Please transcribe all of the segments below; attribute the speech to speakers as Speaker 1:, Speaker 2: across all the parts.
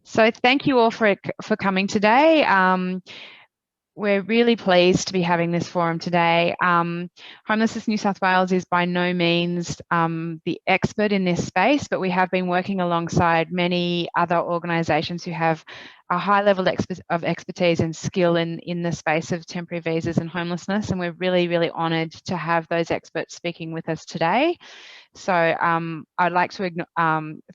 Speaker 1: So thank you all for coming today. We're really pleased to be having this forum today. Homelessness New South Wales is by no means the expert in this space, but we have been working alongside many other organisations who have a high level of expertise and skill in the space of temporary visas and homelessness. And we're really, really honoured to have those experts speaking with us today. So I'd like to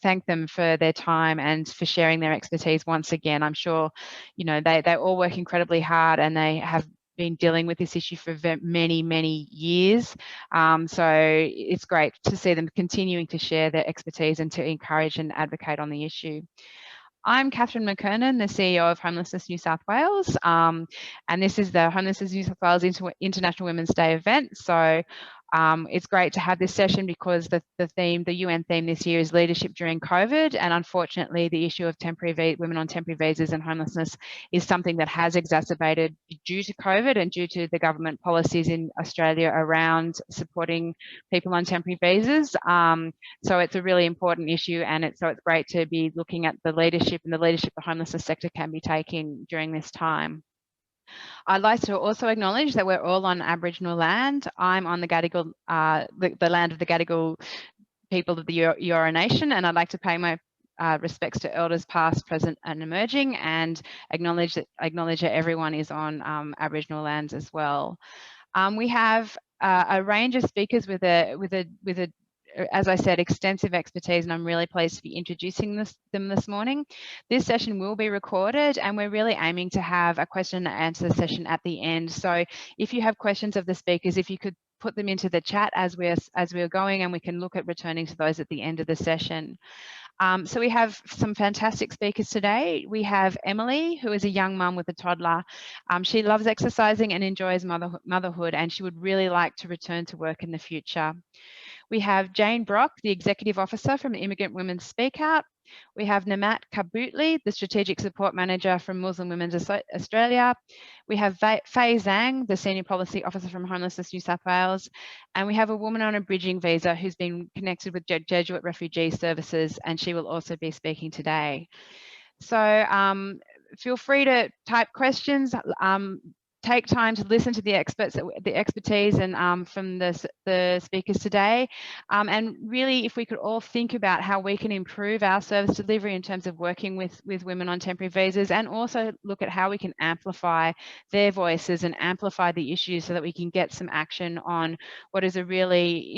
Speaker 1: thank them for their time and for sharing their expertise once again. I'm sure, you know, they all work incredibly hard and they have been dealing with this issue for many, many years. So it's great to see them continuing to share their expertise and to encourage and advocate on the issue. I'm Catherine McKernan, the CEO of Homelessness New South Wales, and this is the Homelessness New South Wales International Women's Day event. So it's great to have this session because the UN theme this year is leadership during COVID, and unfortunately the issue of women on temporary visas and homelessness is something that has exacerbated due to COVID and due to the government policies in Australia around supporting people on temporary visas. So it's a really important issue, and it's great to be looking at the leadership and the leadership the homelessness sector can be taking during this time. I'd like to also acknowledge that we're all on Aboriginal land. I'm on the Gadigal, the land of the Gadigal people of the Eora Nation, and I'd like to pay my respects to elders past, present and emerging, and acknowledge that everyone is on Aboriginal lands as well. We have a range of speakers with a as I said, extensive expertise, and I'm really pleased to be introducing them this morning. This session will be recorded, and we're really aiming to have a question and answer session at the end. So if you have questions of the speakers, if you could put them into the chat as we're going, and we can look at returning to those at the end of the session. So we have some fantastic speakers today. We have Emily, who is a young mum with a toddler. She loves exercising and enjoys motherhood, and she would really like to return to work in the future. We have Jane Brock, the Executive Officer from the Immigrant Women's Speakout. We have Nemat Kharboutli, the Strategic Support Manager from Muslim Women's Australia. We have Feiyi Zhang, the Senior Policy Officer from Homelessness New South Wales. And we have a woman on a bridging visa who's been connected with Jesuit Refugee Services, and she will also be speaking today. So feel free to type questions. Take time to listen to the expertise and from the speakers today, and really, if we could all think about how we can improve our service delivery in terms of working with women on temporary visas, and also look at how we can amplify their voices and amplify the issues so that we can get some action on what is a really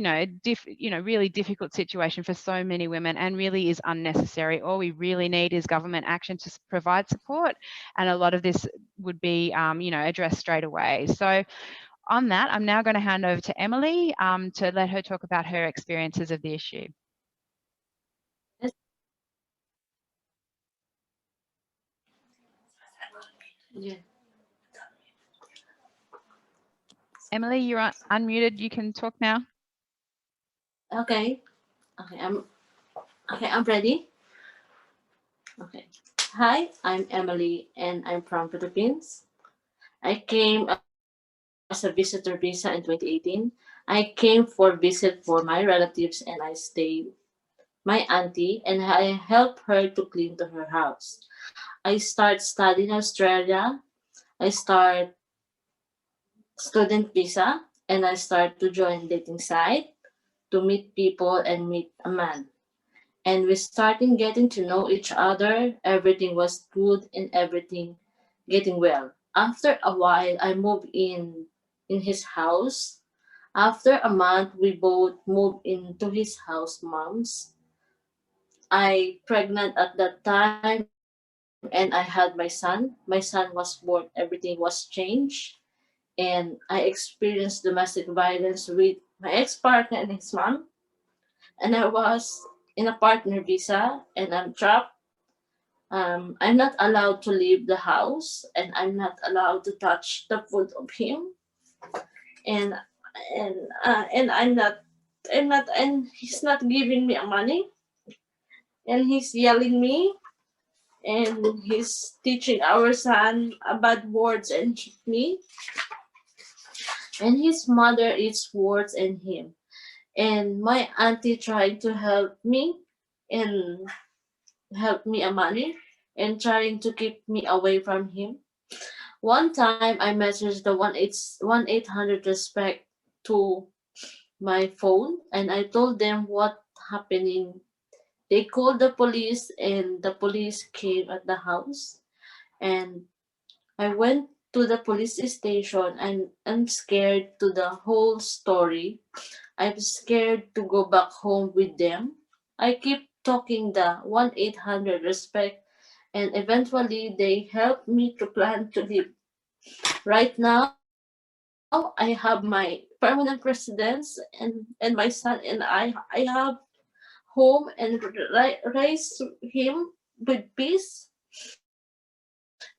Speaker 1: really difficult situation for so many women and really is unnecessary. All we really need is government action to provide support, and a lot of this would be addressed straight away. So on that, I'm now going to hand over to Emily to let her talk about her experiences of the issue.
Speaker 2: Yeah.
Speaker 1: Emily, you're unmuted. You can talk now.
Speaker 2: Okay. I'm ready. Okay. Hi, I'm Emily, and I'm from Philippines. I came as a visitor visa in 2018. I came for visit for my relatives, and I stayed my auntie, and I helped her to clean to her house. I start studying in Australia. I start student visa, and I start to join dating site to meet people and meet a man. And we started getting to know each other. Everything was good and everything getting well. After a while, I moved in his house. After a month, we both moved into his house, moms. I pregnant at that time, and I had my son. My son was born. Everything was changed, and I experienced domestic violence with my ex-partner and his mom. And I was in a partner visa, and I'm trapped. I'm not allowed to leave the house, and I'm not allowed to touch the food of him. And and and he's not giving me money, and he's yelling me, and he's teaching our son bad words and hit me, and his mother eats words and him. And my auntie tried to help me, and help me a money and trying to keep me away from him. One time I messaged the 1-800 respect to my phone and I told them what happening. They called the police and the police came at the house and I went to the police station and I'm scared to the whole story. I'm scared to go back home with them. I keep talking the 1-800 respect and eventually they helped me to plan to leave. Right now I have my permanent residence and my son and I have home and raise him with peace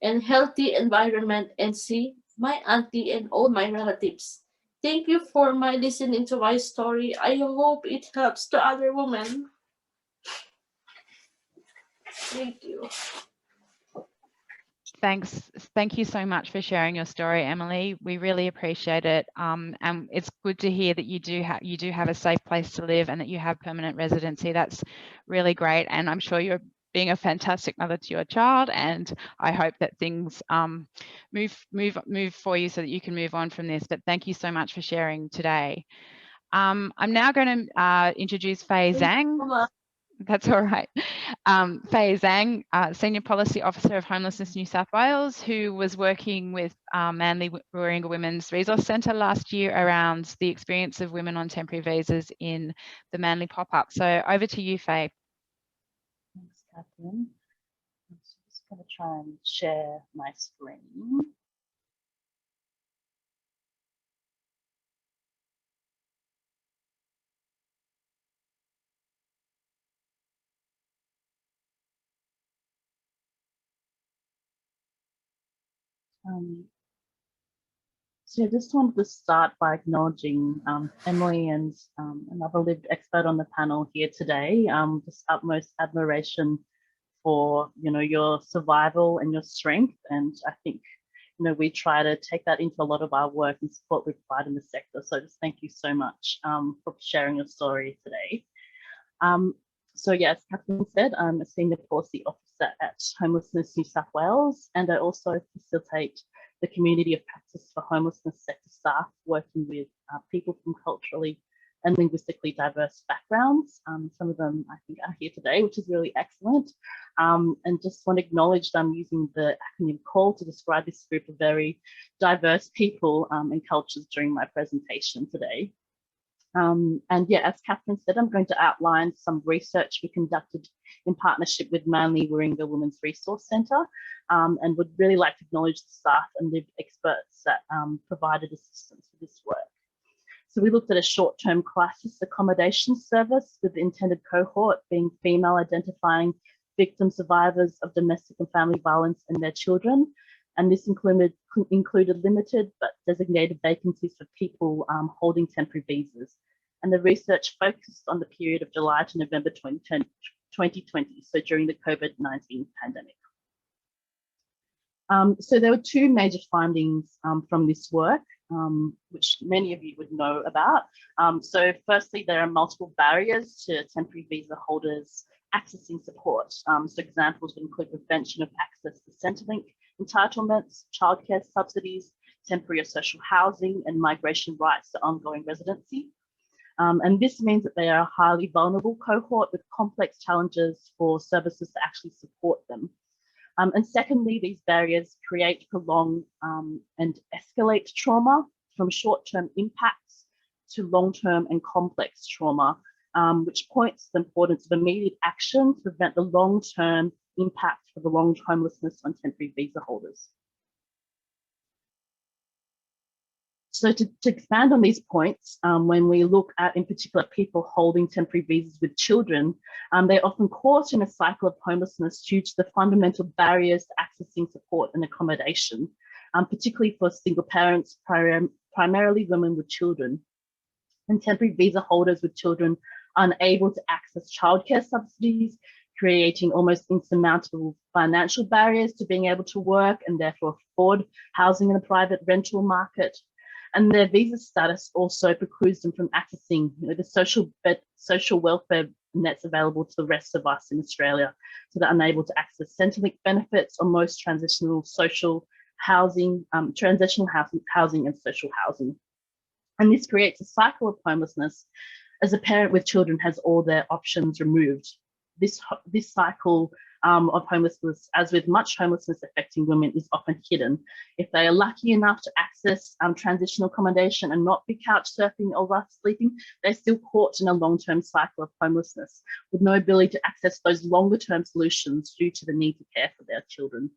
Speaker 2: and healthy environment and see my auntie and all my relatives. Thank you for my listening to my story. I hope it helps to other women. Thank you.
Speaker 1: Thank you so much for sharing your story, Emily. We really appreciate it, and it's good to hear that you do have a safe place to live and that you have permanent residency. That's really great, and I'm sure you're being a fantastic mother to your child. And I hope that things move for you so that you can move on from this. But thank you so much for sharing today. I'm now going to introduce Feiyi Zhang. That's all right. Feiyi Zhang, Senior Policy Officer of Homelessness New South Wales, who was working with Manly Warringah Women's Resource Centre last year around the experience of women on temporary visas in the Manly pop-up. So over to you, Feiyi.
Speaker 3: Thanks, Catherine. I'm just going to try and share my screen. So I just wanted to start by acknowledging Emily and another lived expert on the panel here today. Just utmost admiration for your survival and your strength, and I think we try to take that into a lot of our work and support we provide in the sector. So just thank you so much for sharing your story today. So yes, Catherine said, I'm a Senior Policy Officer at Homelessness New South Wales, and I also facilitate the Community of Practice for Homelessness sector staff working with people from culturally and linguistically diverse backgrounds. Some of them I think are here today, which is really excellent. And just want to acknowledge that I'm using the acronym CALL to describe this group of very diverse people and cultures during my presentation today. And yeah, as Catherine said, I'm going to outline some research we conducted in partnership with Manly Warringah Women's Resource Centre, and would really like to acknowledge the staff and lived experts that provided assistance for this work. So we looked at a short-term crisis accommodation service with the intended cohort being female identifying victim survivors of domestic and family violence and their children. And this included limited but designated vacancies for people holding temporary visas. And the research focused on the period of July to November 2020, so during the COVID-19 pandemic. So there were two major findings from this work, which many of you would know about. So firstly, there are multiple barriers to temporary visa holders accessing support. So examples would include prevention of access to Centrelink entitlements, childcare subsidies, temporary or social housing, and migration rights to ongoing residency. And this means that they are a highly vulnerable cohort with complex challenges for services to actually support them. And secondly, these barriers create, prolong, and escalate trauma from short-term impacts to long-term and complex trauma, which points to the importance of immediate action to prevent the long-term impact for the long homelessness on temporary visa holders. So to expand on these points, when we look at, in particular, people holding temporary visas with children, they're often caught in a cycle of homelessness due to the fundamental barriers to accessing support and accommodation, particularly for single parents, primarily women with children. And temporary visa holders with children are unable to access childcare subsidies, creating almost insurmountable financial barriers to being able to work and therefore afford housing in the private rental market. And their visa status also precludes them from accessing the social welfare nets available to the rest of us in Australia, so they're unable to access Centrelink benefits or most transitional social housing, transitional housing and social housing. And this creates a cycle of homelessness as a parent with children has all their options removed. This cycle of homelessness, as with much homelessness affecting women, is often hidden. If they are lucky enough to access transitional accommodation and not be couch surfing or rough sleeping, they're still caught in a long-term cycle of homelessness with no ability to access those longer-term solutions due to the need to care for their children.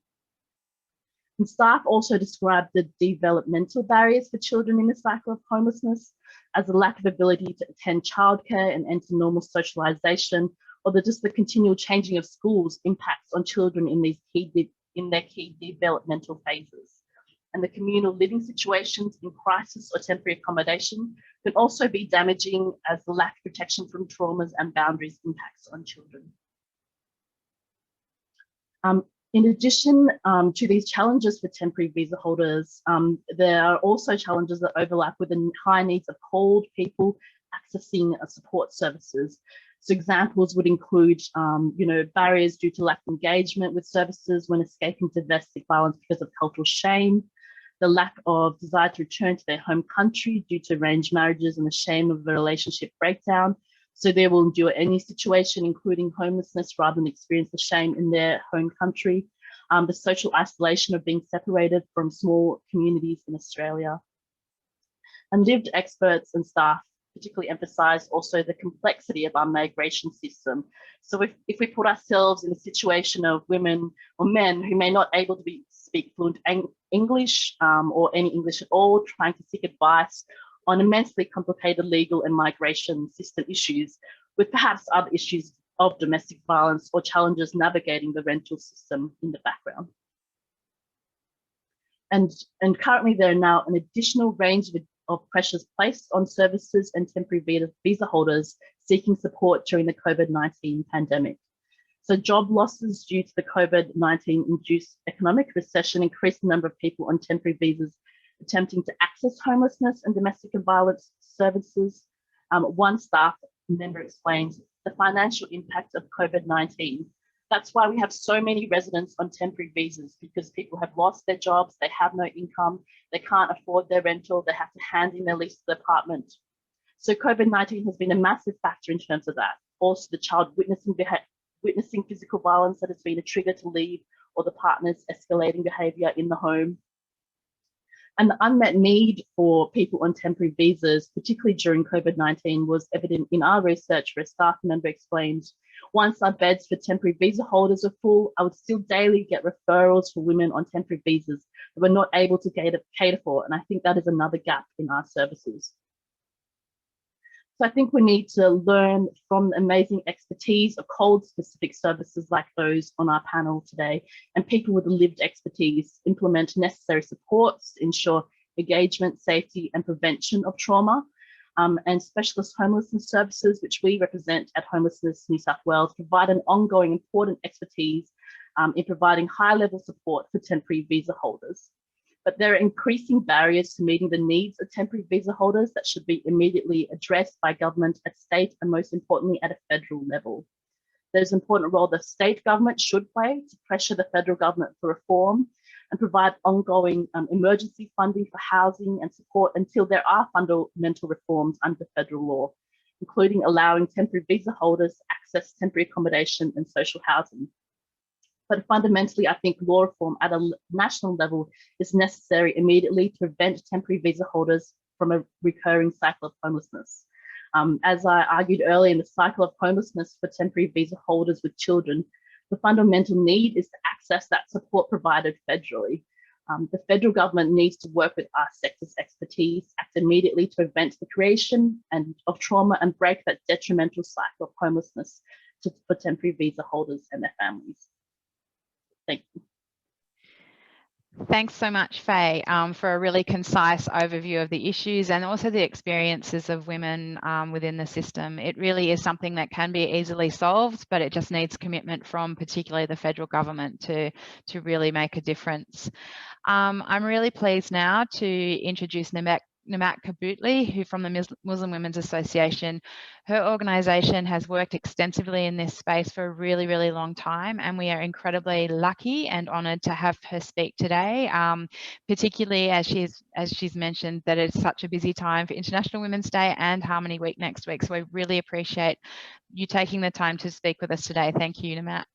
Speaker 3: And staff also described the developmental barriers for children in the cycle of homelessness as the lack of ability to attend childcare and enter normal socialisation, or just the continual changing of schools impacts on children in their key developmental phases. And the communal living situations in crisis or temporary accommodation can also be damaging as the lack of protection from traumas and boundaries impacts on children. In addition to these challenges for temporary visa holders, there are also challenges that overlap with the high needs of called people accessing support services. So examples would include, barriers due to lack of engagement with services when escaping domestic violence because of cultural shame, the lack of desire to return to their home country due to arranged marriages and the shame of a relationship breakdown. So they will endure any situation, including homelessness, rather than experience the shame in their home country. The social isolation of being separated from small communities in Australia. And lived experts and staff particularly emphasise also the complexity of our migration system. So if we put ourselves in a situation of women or men who may not able to speak fluent English or any English at all, trying to seek advice on immensely complicated legal and migration system issues, with perhaps other issues of domestic violence or challenges navigating the rental system in the background. And currently there are now an additional range of pressures placed on services and temporary visa holders seeking support during the COVID-19 pandemic. So job losses due to the COVID-19 induced economic recession increased the number of people on temporary visas attempting to access homelessness and domestic violence services. One staff member explains the financial impact of COVID-19. That's why we have so many residents on temporary visas, because people have lost their jobs, they have no income, they can't afford their rental, they have to hand in their lease to the apartment. So COVID-19 has been a massive factor in terms of that. Also the child witnessing physical violence that has been a trigger to leave, or the partner's escalating behaviour in the home. And the unmet need for people on temporary visas, particularly during COVID-19, was evident in our research, where a staff member explained, once our beds for temporary visa holders are full, I would still daily get referrals for women on temporary visas that we're not able to cater for. And I think that is another gap in our services. So I think we need to learn from the amazing expertise of COLD-specific services like those on our panel today, and people with lived expertise implement necessary supports, ensure engagement, safety and prevention of trauma, and specialist homelessness services, which we represent at Homelessness New South Wales, provide an ongoing important expertise in providing high-level support for temporary visa holders. But there are increasing barriers to meeting the needs of temporary visa holders that should be immediately addressed by government at state and, most importantly, at a federal level. There's an important role the state government should play to pressure the federal government for reform and provide ongoing emergency funding for housing and support until there are fundamental reforms under federal law, including allowing temporary visa holders to access temporary accommodation and social housing. But fundamentally, I think law reform at a national level is necessary immediately to prevent temporary visa holders from a recurring cycle of homelessness. As I argued earlier, in the cycle of homelessness for temporary visa holders with children, the fundamental need is to access that support provided federally. The federal government needs to work with our sector's expertise, act immediately to prevent the creation of trauma and break that detrimental cycle of homelessness for temporary visa holders and their families. Thank you.
Speaker 1: Thanks so much, Fei, for a really concise overview of the issues and also the experiences of women within the system. It really is something that can be easily solved, but it just needs commitment from particularly the federal government to really make a difference. I'm really pleased now to introduce Nemat Nemat Kharboutli, who from the Muslim Women's Association. Her organisation has worked extensively in this space for a really, really long time, and we are incredibly lucky and honoured to have her speak today, particularly as she's mentioned that it's such a busy time for International Women's Day and Harmony Week next week. So we really appreciate you taking the time to speak with us today. Thank you, Nemat.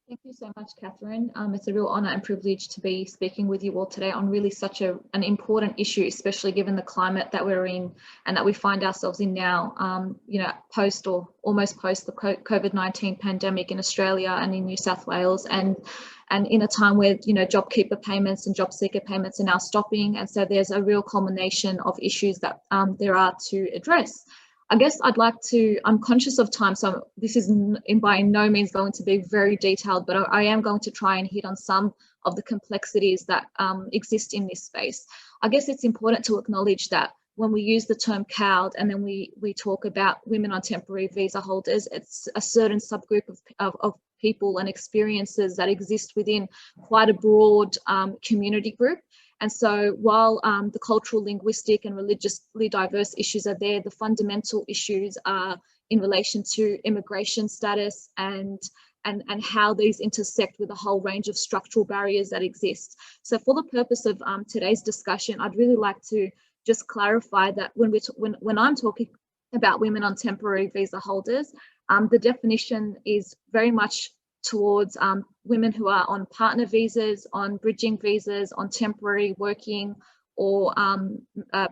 Speaker 4: Thank you so much, Catherine. It's a real honour and privilege to be speaking with you all today on really such an important issue, especially given the climate that we're in and that we find ourselves in now, you know, post or almost post the COVID-19 pandemic in Australia and in New South Wales, and in a time where, you know, JobKeeper payments and job seeker payments are now stopping. And so there's a real culmination of issues that there are to address. I guess I'd like to, I'm conscious of time, so this is by no means going to be very detailed, but I am going to try and hit on some of the complexities that exist in this space. I guess it's important to acknowledge that when we use the term CALD and then we talk about women on temporary visa holders, it's a certain subgroup of people and experiences that exist within quite a broad community group. And so while the cultural, linguistic and religiously diverse issues are there, the fundamental issues are in relation to immigration status and how these intersect with a whole range of structural barriers that exist. So for the purpose of today's discussion, I'd really like to just clarify that when I'm talking about women on temporary visa holders, the definition is very much towards women who are on partner visas, on bridging visas, on temporary working or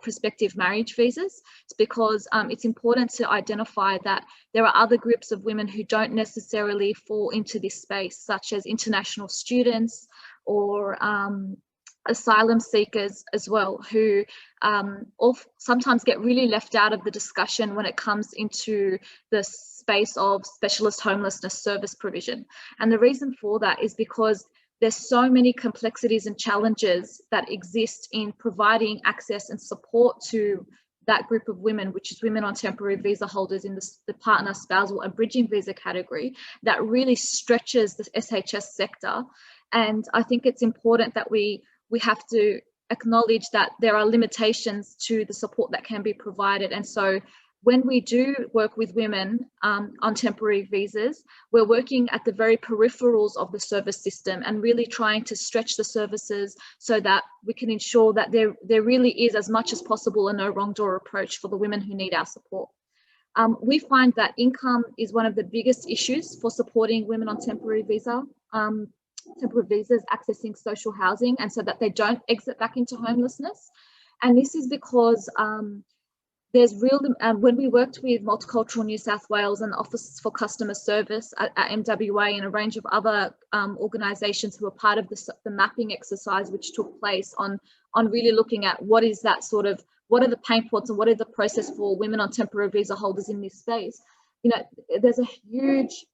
Speaker 4: prospective marriage visas. It's because it's important to identify that there are other groups of women who don't necessarily fall into this space, such as international students or asylum seekers as well, who sometimes get really left out of the discussion when it comes into the space of specialist homelessness service provision. And the reason for that is because there's so many complexities and challenges that exist in providing access and support to that group of women, which is women on temporary visa holders in the partner, spousal and bridging visa category, that really stretches the SHS sector. And I think it's important that we have to acknowledge that there are limitations to the support that can be provided. And so when we do work with women on temporary visas, we're working at the very peripherals of the service system and really trying to stretch the services so that we can ensure that there really is, as much as possible, a no wrong door approach for the women who need our support. We find that income is one of the biggest issues for supporting women on temporary visas accessing social housing, and so that they don't exit back into homelessness. And this is because there's real, when we worked with Multicultural New South Wales and the Office for Customer Service at MWA and a range of other organisations who were part of the mapping exercise which took place on really looking at what is that sort of, what are the pain points and what are the process for women on temporary visa holders in this space. You know, there's a huge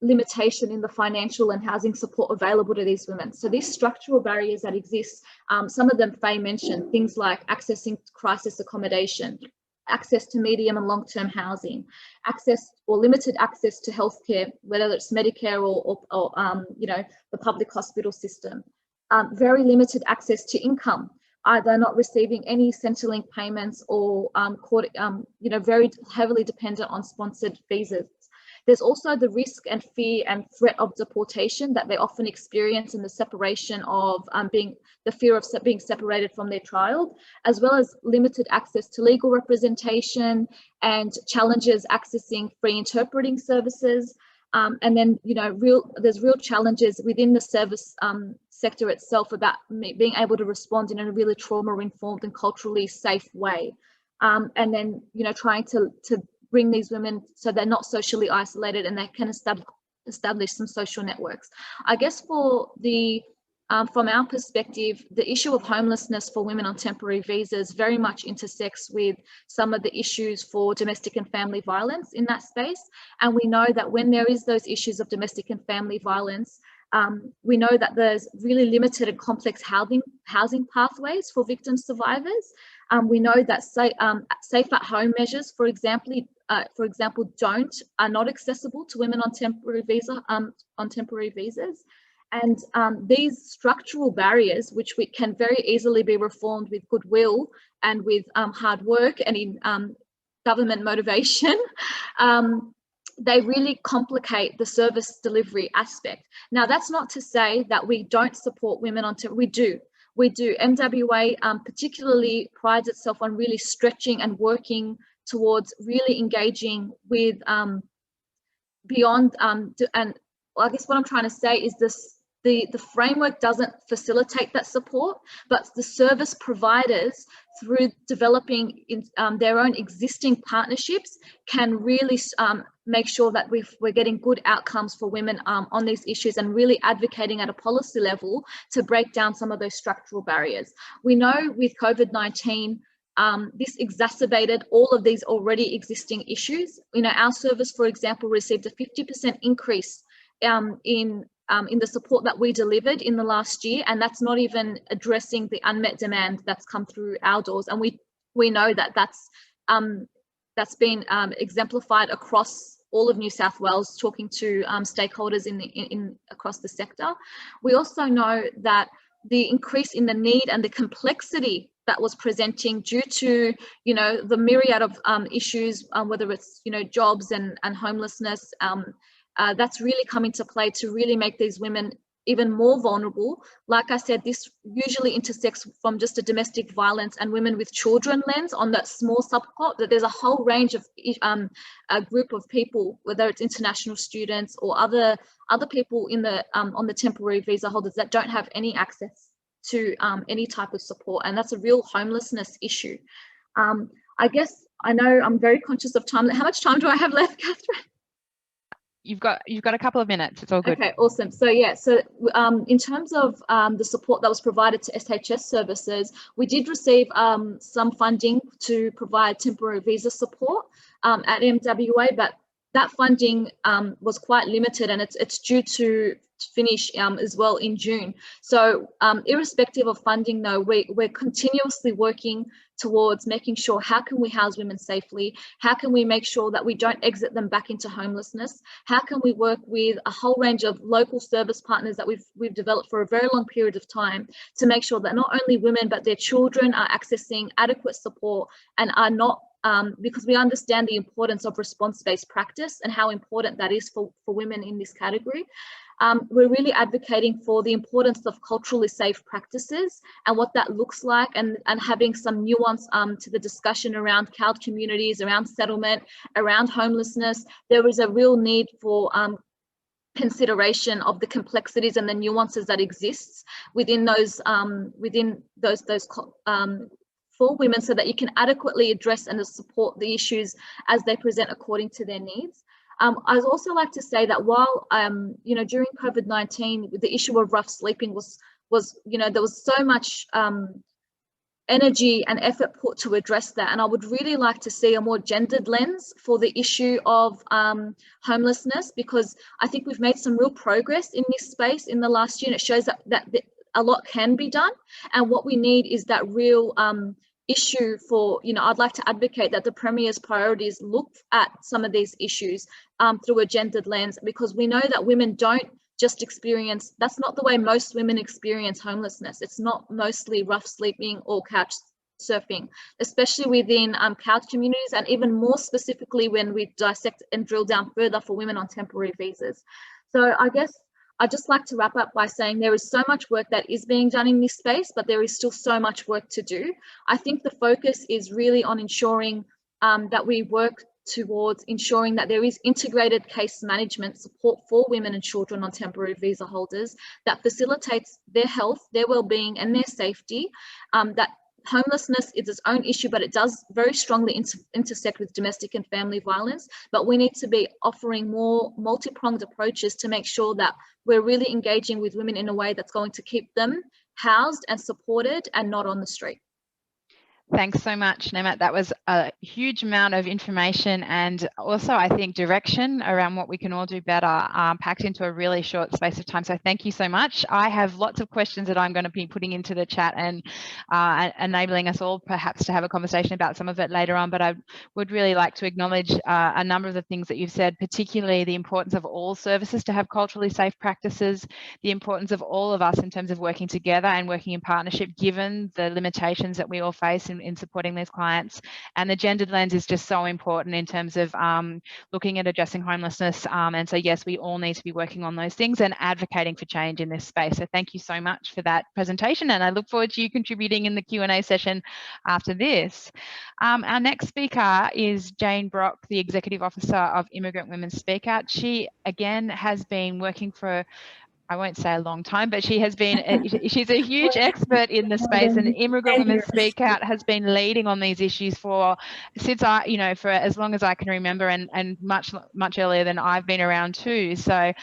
Speaker 4: limitation in the financial and housing support available to these women. So these structural barriers that exist, some of them Feiyi mentioned, things like accessing crisis accommodation, access to medium and long-term housing, access or limited access to healthcare, whether it's Medicare or you know, the public hospital system, very limited access to income, either not receiving any Centrelink payments or you know, very heavily dependent on sponsored visas. There's also the risk and fear and threat of deportation that they often experience in the separation of the fear of being separated from their child, as well as limited access to legal representation and challenges accessing free interpreting services. And then, you know, there's real challenges within the service sector itself about being able to respond in a really trauma-informed and culturally safe way. And then, you know, trying to bring these women so they're not socially isolated and they can establish some social networks. I guess for the, from our perspective, the issue of homelessness for women on temporary visas very much intersects with some of the issues for domestic and family violence in that space. And we know that when there is those issues of domestic and family violence, we know that there's really limited and complex housing pathways for victim survivors. We know that safe at home measures, for example, are not accessible to women on temporary visas. And these structural barriers, which we can very easily be reformed with goodwill and with hard work and in government motivation, they really complicate the service delivery aspect. Now, that's not to say that we don't support women on we do. We do. MWA particularly prides itself on really stretching and working towards really engaging with beyond, and I guess what I'm trying to say is this, the framework doesn't facilitate that support, but the service providers, through developing their own existing partnerships, can really make sure that we're getting good outcomes for women on these issues, and really advocating at a policy level to break down some of those structural barriers. We know with COVID-19, this exacerbated all of these already existing issues. You know, our service, for example, received a 50% increase in the support that we delivered in the last year, and that's not even addressing the unmet demand that's come through our doors. And we know that that's been exemplified across all of New South Wales, talking to stakeholders in across the sector. We also know that the increase in the need and the complexity that was presenting due to, you know, the myriad of issues, whether it's, you know, jobs and homelessness, that's really come into play to really make these women even more vulnerable. Like I said, this usually intersects from just a domestic violence and women with children lens on that small subplot, that there's a whole range of a group of people, whether it's international students or other people in the on the temporary visa holders that don't have any access to any type of support, and that's a real homelessness issue. I guess I know I'm very conscious of time. How much time do I have left, Catherine?
Speaker 1: You've got a couple of minutes. It's all good.
Speaker 4: Okay, awesome. So yeah, so in terms of the support that was provided to SHS services, we did receive some funding to provide temporary visa support at MWA, but that funding was quite limited, and it's due to finish as well in June. So irrespective of funding though, we're continuously working towards making sure, how can we house women safely? How can we make sure that we don't exit them back into homelessness? How can we work with a whole range of local service partners that we've developed for a very long period of time to make sure that not only women but their children are accessing adequate support and are not because we understand the importance of response-based practice and how important that is for women in this category. We're really advocating for the importance of culturally safe practices and what that looks like, and having some nuance to the discussion around CALD communities, around settlement, around homelessness. There is a real need for consideration of the complexities and the nuances that exists within those for women, so that you can adequately address and support the issues as they present according to their needs. I'd also like to say that while you know, during COVID-19, the issue of rough sleeping was you know, there was so much energy and effort put to address that, and I would really like to see a more gendered lens for the issue of homelessness, because I think we've made some real progress in this space in the last year, and it shows that a lot can be done, and what we need is that real issue for, you know, I'd like to advocate that the Premier's priorities look at some of these issues through a gendered lens, because we know that women don't just experience, that's not the way most women experience homelessness. It's not mostly rough sleeping or couch surfing, especially within couch communities, and even more specifically when we dissect and drill down further for women on temporary visas. So I guess I'd just like to wrap up by saying there is so much work that is being done in this space, but there is still so much work to do. I think the focus is really on ensuring that we work towards ensuring that there is integrated case management support for women and children on temporary visa holders that facilitates their health, their well-being and their safety. That homelessness is its own issue, but it does very strongly intersect with domestic and family violence. But we need to be offering more multi-pronged approaches to make sure that we're really engaging with women in a way that's going to keep them housed and supported and not on the street.
Speaker 1: Thanks so much, Nemat. That was a huge amount of information and also, I think, direction around what we can all do better, packed into a really short space of time. So thank you so much. I have lots of questions that I'm going to be putting into the chat and enabling us all perhaps to have a conversation about some of it later on. But I would really like to acknowledge a number of the things that you've said, particularly the importance of all services to have culturally safe practices, the importance of all of us in terms of working together and working in partnership, given the limitations that we all face in supporting these clients. And the gendered lens is just so important in terms of looking at addressing homelessness. And so, yes, we all need to be working on those things and advocating for change in this space. So thank you so much for that presentation. And I look forward to you contributing in the Q&A session after this. Our next speaker is Jane Brock, the Executive Officer of Immigrant Women Speakout. She, again, has been working for, I won't say a long time, but she has been, she's a huge expert in the space, and Immigrant Women Speak Out has been leading on these issues for as long as I can remember, and much earlier than I've been around too. So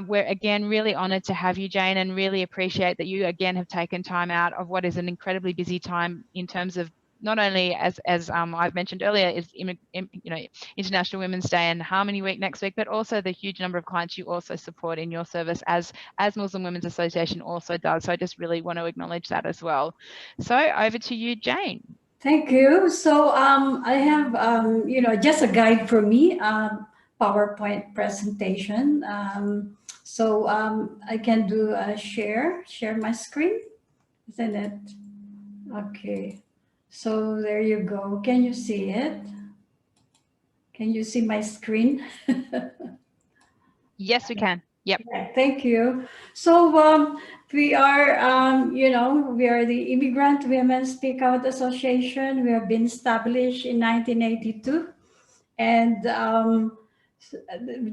Speaker 1: we're again really honoured to have you, Jane, and really appreciate that you again have taken time out of what is an incredibly busy time in terms of not only as I've mentioned earlier is International Women's Day and Harmony Week next week, but also the huge number of clients you also support in your service as Muslim Women's Association also does. So I just really want to acknowledge that as well. So over to you, Jane.
Speaker 5: Thank you. So I have just a guide for me, PowerPoint presentation. So I can do a share my screen, isn't it? Okay. So there you go. Can you see it? Can you see my screen?
Speaker 1: Yes, we can. Yep.
Speaker 5: Yeah, thank you. So we are, we are the Immigrant Women Speak Out Association. We have been established in 1982, and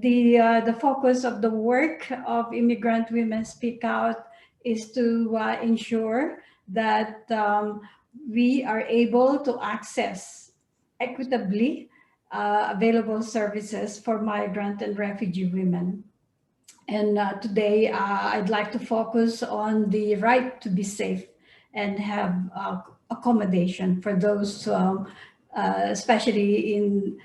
Speaker 5: the focus of the work of Immigrant Women Speak Out is to ensure that we are able to access equitably available services for migrant and refugee women. And today I'd like to focus on the right to be safe and have accommodation for those, especially in,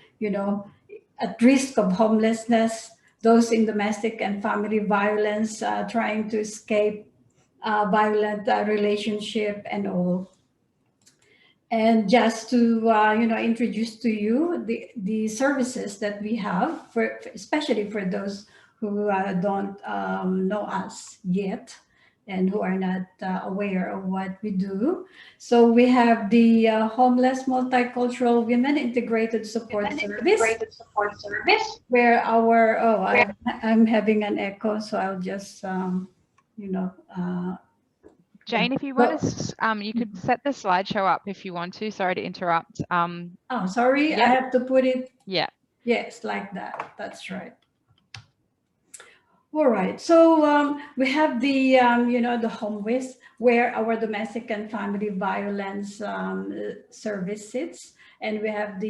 Speaker 5: at risk of homelessness, those in domestic and family violence, trying to escape violent relationship and all. And just to introduce to you the services that we have, especially for those who don't know us yet and who are not aware of what we do. So we have the Homeless Multicultural Women Integrated Support Service, where our, I'm having an echo, so I'll just,
Speaker 1: Jane, if you want to, you could set the slideshow up if you want to. Sorry to interrupt.
Speaker 5: Oh, sorry,
Speaker 1: yep.
Speaker 5: I have to put it.
Speaker 1: Yeah.
Speaker 5: Yes, like that. That's right. All right. So we have the, the HomeWis, where our domestic and family violence service sits. And we have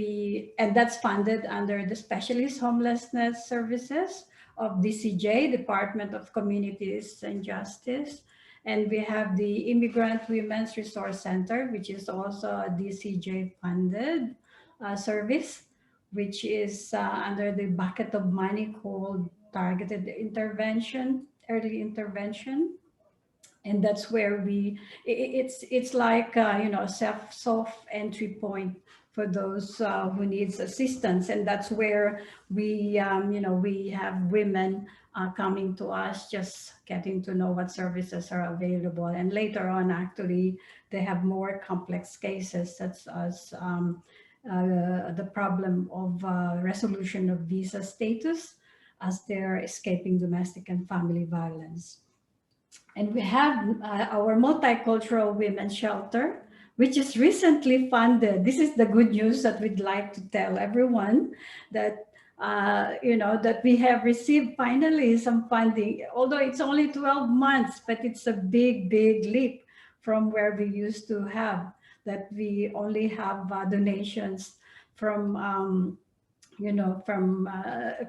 Speaker 5: and that's funded under the Specialist Homelessness Services of DCJ, Department of Communities and Justice. And we have the Immigrant Women's Resource Center, which is also a DCJ funded service, which is under the bucket of money called targeted intervention, early intervention. And that's where it's like, a soft entry point for those who needs assistance. And that's where we have women coming to us, just getting to know what services are available. And later on, actually, they have more complex cases, such as the problem of resolution of visa status as they're escaping domestic and family violence. And we have our multicultural women's shelter, which is recently funded. This is the good news that we'd like to tell everyone, that that we have received finally some funding, although it's only 12 months, but it's a big leap from where we used to have, that we only have donations from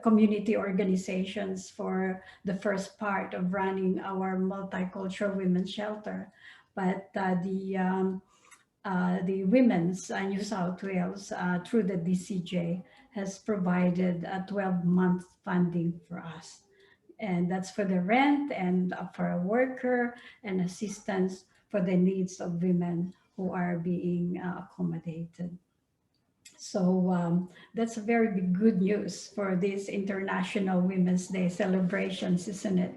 Speaker 5: community organizations for the first part of running our multicultural women's shelter. But the Women's New South Wales through the DCJ has provided a 12-month funding for us. And that's for the rent and for a worker and assistance for the needs of women who are being accommodated. So that's a very big good news for this International Women's Day celebrations, isn't it?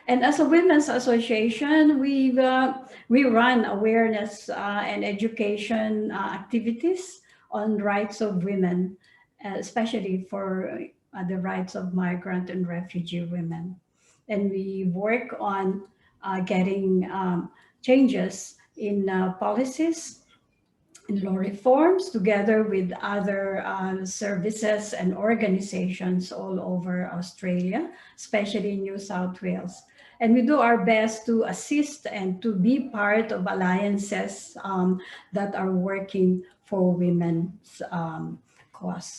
Speaker 5: And as a women's association, we run awareness and education activities on rights of women, especially for the rights of migrant and refugee women. And we work on getting changes in policies and law reforms together with other services and organizations all over Australia, especially in New South Wales. And we do our best to assist and to be part of alliances that are working for women's cause.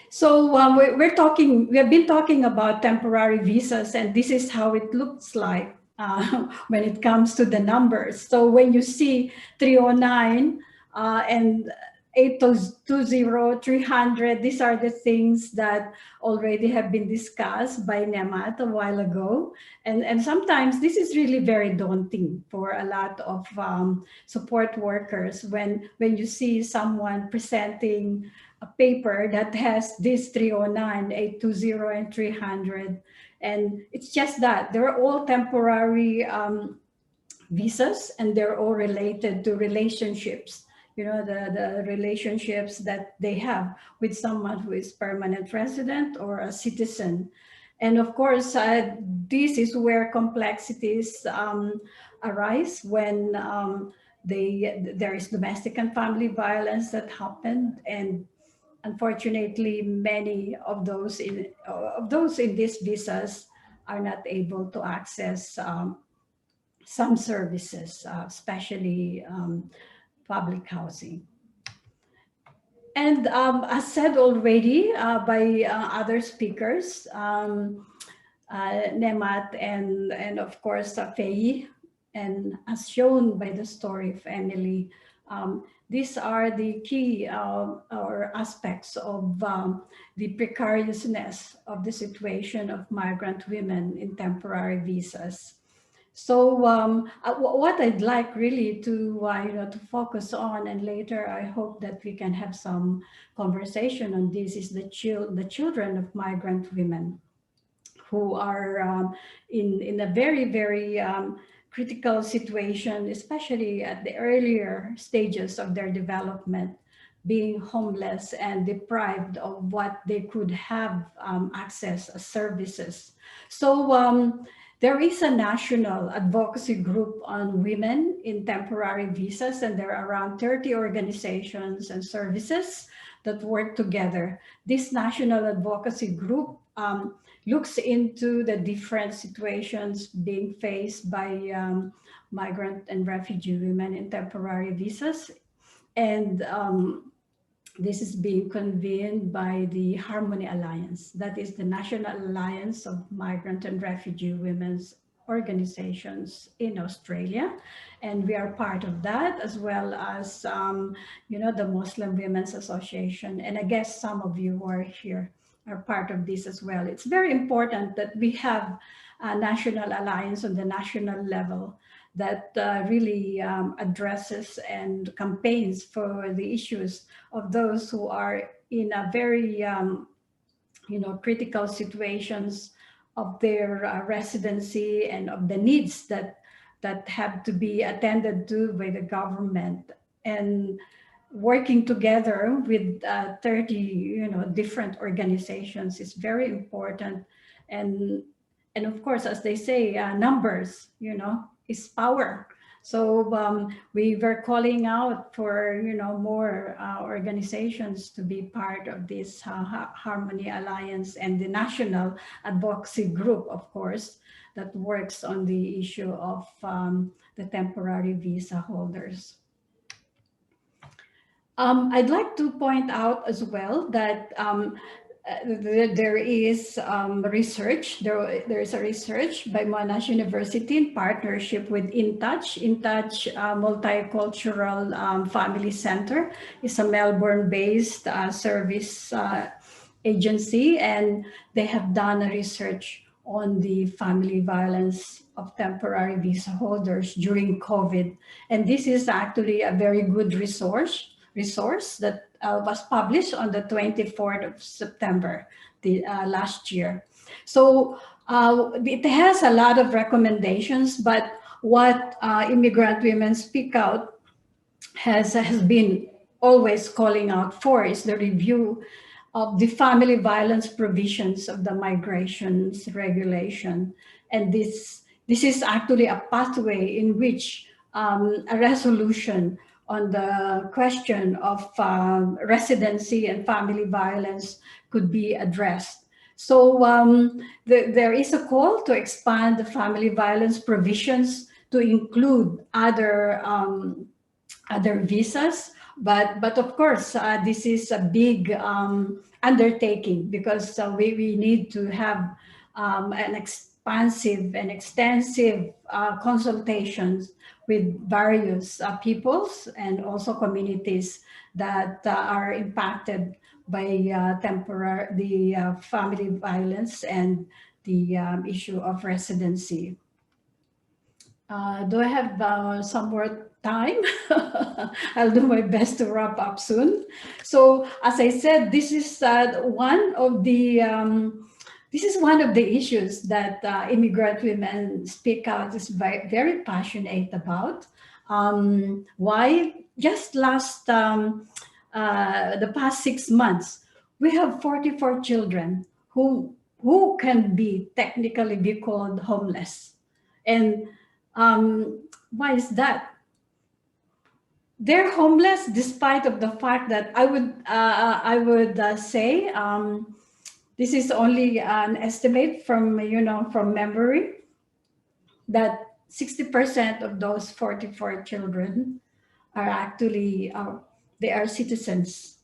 Speaker 5: So we have been talking about temporary visas, and this is how it looks like when it comes to the numbers. So when you see 309 and 820, 300, these are the things that already have been discussed by Nemat a while ago. And sometimes this is really very daunting for a lot of support workers when you see someone presenting a paper that has this 309, 820, and 300. And it's just that they're all temporary visas, and they're all related to relationships, the relationships that they have with someone who is permanent resident or a citizen. And of course, this is where complexities arise when there is domestic and family violence that happened. And unfortunately, many of those in these visas are not able to access some services, especially public housing. And as said already by other speakers, Nemat and of course Feiyi, and as shown by the story of Emily, these are the key or aspects of the precariousness of the situation of migrant women in temporary visas. So what I'd like really to to focus on, and later I hope that we can have some conversation on this, is the children of migrant women who are in a very, very critical situation, especially at the earlier stages of their development, being homeless and deprived of what they could have access as services. So there is a national advocacy group on women in temporary visas, and there are around 30 organizations and services that work together. This national advocacy group looks into the different situations being faced by migrant and refugee women in temporary visas. And this is being convened by the Harmony Alliance. That is the National Alliance of Migrant and Refugee Women's Organizations in Australia. And we are part of that, as well as, the Muslim Women's Association. And I guess some of you who are here are part of this as well. It's very important that we have a national alliance on the national level that really addresses and campaigns for the issues of those who are in a very, critical situations of their residency and of the needs that have to be attended to by the government. And working together with 30, different organizations is very important. And of course, as they say, numbers, is power. So we were calling out for, more organizations to be part of this Harmony Alliance and the National Advocacy Group, of course, that works on the issue of the temporary visa holders. I'd like to point out as well that there is research. There is a research by Monash University in partnership with InTouch. InTouch Multicultural Family Center is a Melbourne-based service agency, and they have done a research on the family violence of temporary visa holders during COVID. And this is actually a very good resource that was published on the 24th of September last year. So it has a lot of recommendations, but what Immigrant Women Speak Out has been always calling out for is the review of the family violence provisions of the migrations regulation. And this is actually a pathway in which a resolution on the question of residency and family violence could be addressed. So there is a call to expand the family violence provisions to include other visas, but of course this is a big undertaking, because we need to have an expansive and extensive consultations with various peoples and also communities that are impacted by the family violence and the issue of residency. Do I have some more time? I'll do my best to wrap up soon. So, as I said, this is one of the issues that Immigrant Women Speak Out is very passionate about. Why? Just the past 6 months, we have 44 children who can technically be called homeless. And why is that? They're homeless despite of the fact that I would say this is only an estimate from memory, that 60% of those 44 children are actually they are citizens,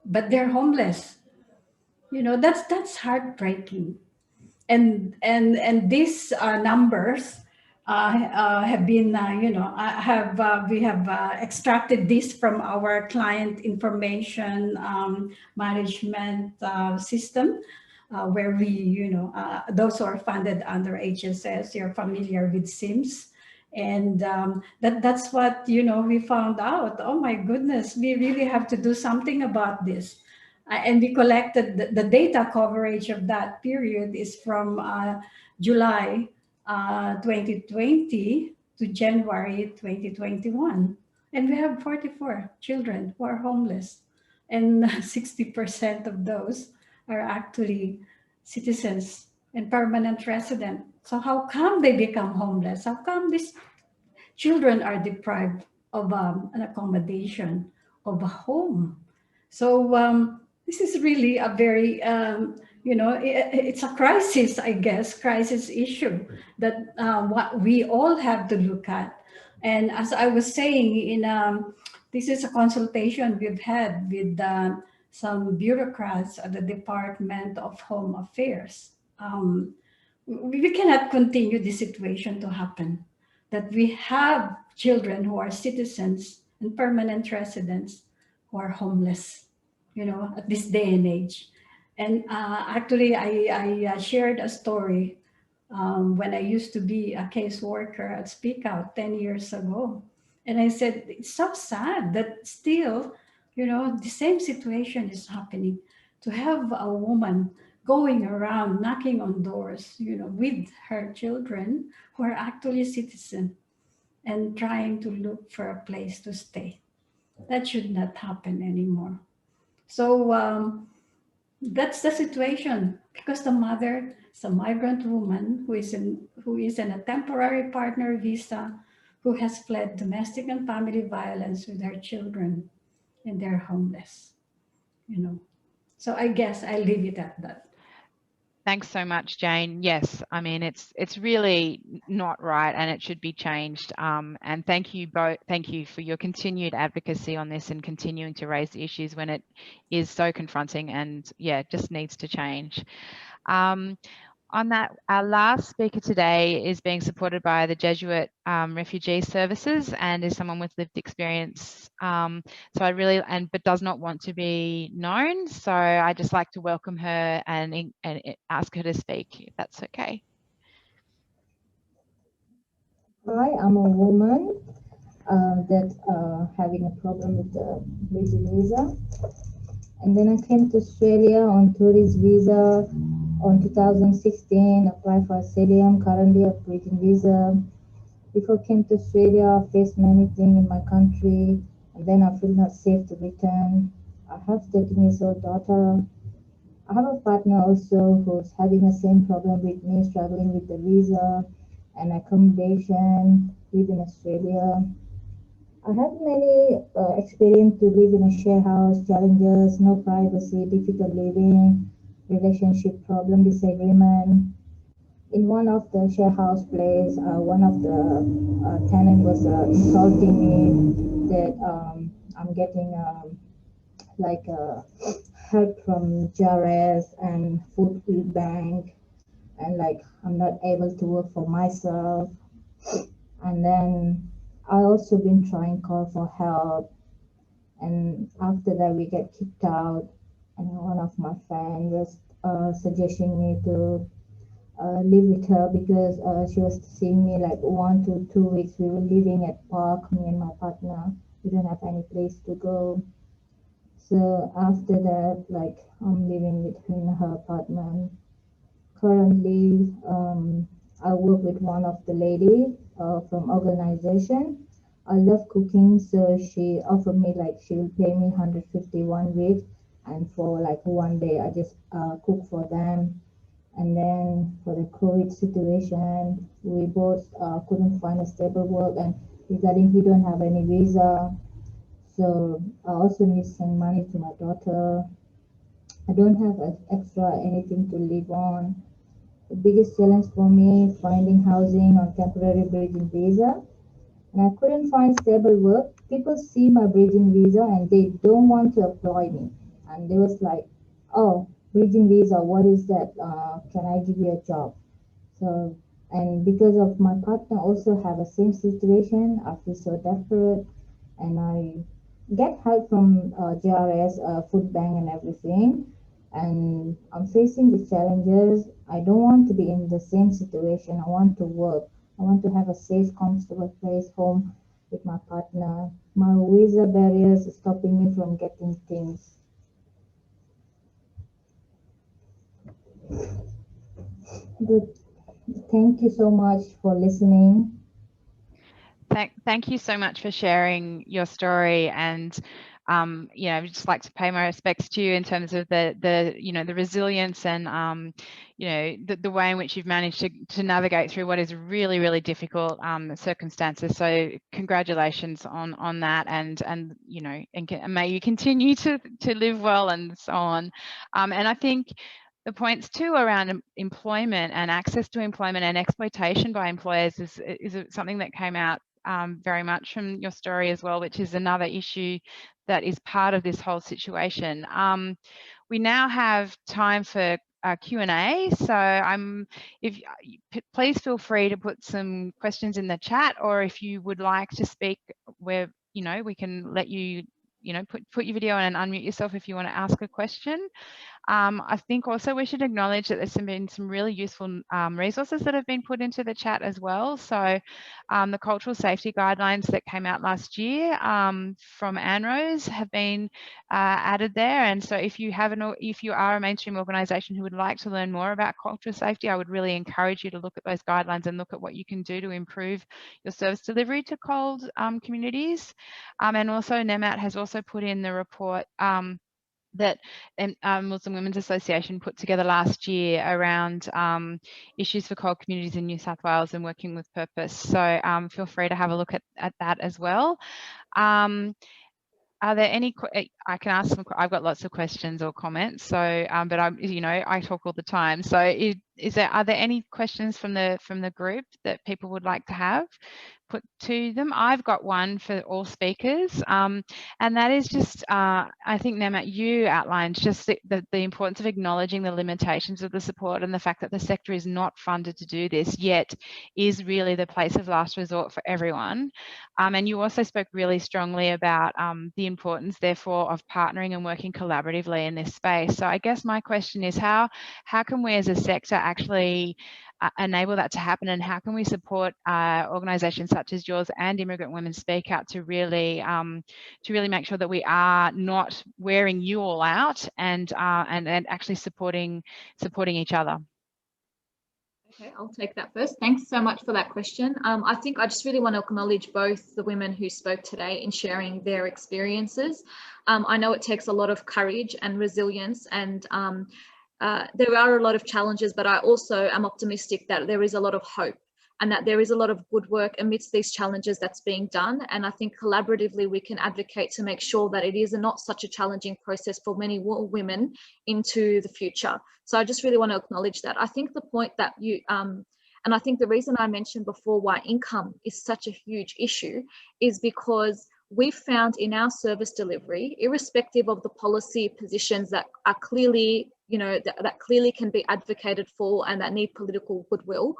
Speaker 5: but they're homeless. That's heartbreaking. And these numbers have been, we have extracted this from our client information management system, where we, those who are funded under HSS, you're familiar with SIMS. And that's what, we found out. Oh my goodness, we really have to do something about this. And we collected the data coverage of that period is from July 2020 to January 2021. And we have 44 children who are homeless. And 60% of those are actually citizens and permanent resident. So how come they become homeless? How come these children are deprived of an accommodation, of a home? So this is really a very, it's a crisis, I guess, crisis issue that what we all have to look at. And as I was saying, this is a consultation we've had with some bureaucrats at the Department of Home Affairs. We cannot continue this situation to happen, that we have children who are citizens and permanent residents who are homeless, at this day and age. And actually, I shared a story when I used to be a caseworker at Speakout 10 years ago. And I said, it's so sad that still, the same situation is happening, to have a woman going around knocking on doors, with her children who are actually citizens and trying to look for a place to stay. That should not happen anymore. So that's the situation, because the mother is a migrant woman who is in a temporary partner visa, who has fled domestic and family violence with her children, and they're homeless. So I guess I'll leave it at that.
Speaker 1: Thanks so much, Jane. Yes, I mean it's really not right, and it should be changed. And thank you both. Thank you for your continued advocacy on this and continuing to raise the issues when it is so confronting, and yeah, it just needs to change. On that, our last speaker today is being supported by the Jesuit Refugee Services and is someone with lived experience. So I really, but does not want to be known. So I just like to welcome her and ask her to speak, if that's okay.
Speaker 6: Hi, I'm a woman that having a problem with the visa. And then I came to Australia on tourist visa on 2016, applied for asylum, currently a bridging visa. Before I came to Australia, I faced many things in my country, and then I feel not safe to return. I have 13 years old daughter. I have a partner also who's having the same problem with me, struggling with the visa and accommodation, live in Australia. I have many experience to live in a share house, challenges, no privacy, difficult living, relationship problem, disagreement. In one of the share house place, one of the tenant was insulting me that I'm getting like help from JRS and food bank, and like I'm not able to work for myself. And then I also been trying call for help, and after that we get kicked out, and one of my friends was suggesting me to live with her because she was seeing me like 1 to 2 weeks. We were living at park, me and my partner. We don't have any place to go. So after that, like I'm living with her in her apartment. Currently, I work with one of the lady from organization. I love cooking, so she offered me like she will pay me 151 week, and for like 1 day I just cook for them. And then for the COVID situation, we both couldn't find a stable work, and regarding he don't have any visa, so I also need to send money to my daughter. I don't have extra anything to live on. The biggest challenge for me finding housing on temporary bridging visa, and I couldn't find stable work. People see my bridging visa and they don't want to employ me, and they was like, "Oh, bridging visa, what is that? Can I give you a job?" So, and because of my partner also have the same situation, I feel so desperate, and I get help from JRS, food bank, and everything. And I'm facing the challenges. I don't want to be in the same situation. I want to work. I want to have a safe, comfortable place, home with my partner. My visa barriers is stopping me from getting things. Good. Thank you so much for listening.
Speaker 1: Thank you so much for sharing your story, and you know, I'd just like to pay my respects to you in terms of the you know, the resilience and you know, the way in which you've managed to navigate through what is really difficult circumstances. So congratulations on that, and you know, and may you continue to live well and so on. And I think the points too around employment and access to employment and exploitation by employers is something that came out very much from your story as well, which is another issue that is part of this whole situation. We now have time for Q&A, so please feel free to put some questions in the chat, or if you would like to speak, where you know, we can let you, you know, put your video on and unmute yourself if you want to ask a question. I think also we should acknowledge that there's been some really useful resources that have been put into the chat as well. So the cultural safety guidelines that came out last year from ANROS have been added there. And so if you are a mainstream organisation who would like to learn more about cultural safety, I would really encourage you to look at those guidelines and look at what you can do to improve your service delivery to CALD communities. And also Nemat has also put in the report that Muslim Women's Association put together last year around issues for CALD communities in New South Wales and working with purpose. So feel free to have a look at that as well. are there any, I can ask some, I've got lots of questions or comments, so, but I talk all the time. So are there any questions from the group that people would like to have put to them? I've got one for all speakers, and that is just, I think, Nemat, you outlined just the importance of acknowledging the limitations of the support and the fact that the sector is not funded to do this, yet is really the place of last resort for everyone. And you also spoke really strongly about the importance, therefore, of partnering and working collaboratively in this space. So I guess my question is, how can we as a sector actually enable that to happen, and how can we support organisations such as yours and Immigrant Women Speak Out to really make sure that we are not wearing you all out and actually supporting each other?
Speaker 4: Okay, I'll take that first. Thanks so much for that question. I think I just really want to acknowledge both the women who spoke today in sharing their experiences. I know it takes a lot of courage and resilience, and there are a lot of challenges, but I also am optimistic that there is a lot of hope and that there is a lot of good work amidst these challenges that's being done. And I think collaboratively we can advocate to make sure that it is not such a challenging process for many women into the future. So I just really want to acknowledge that. I think the point that you, and I think the reason I mentioned before why income is such a huge issue is because we found in our service delivery, irrespective of the policy positions that are clearly, that clearly can be advocated for and that need political goodwill,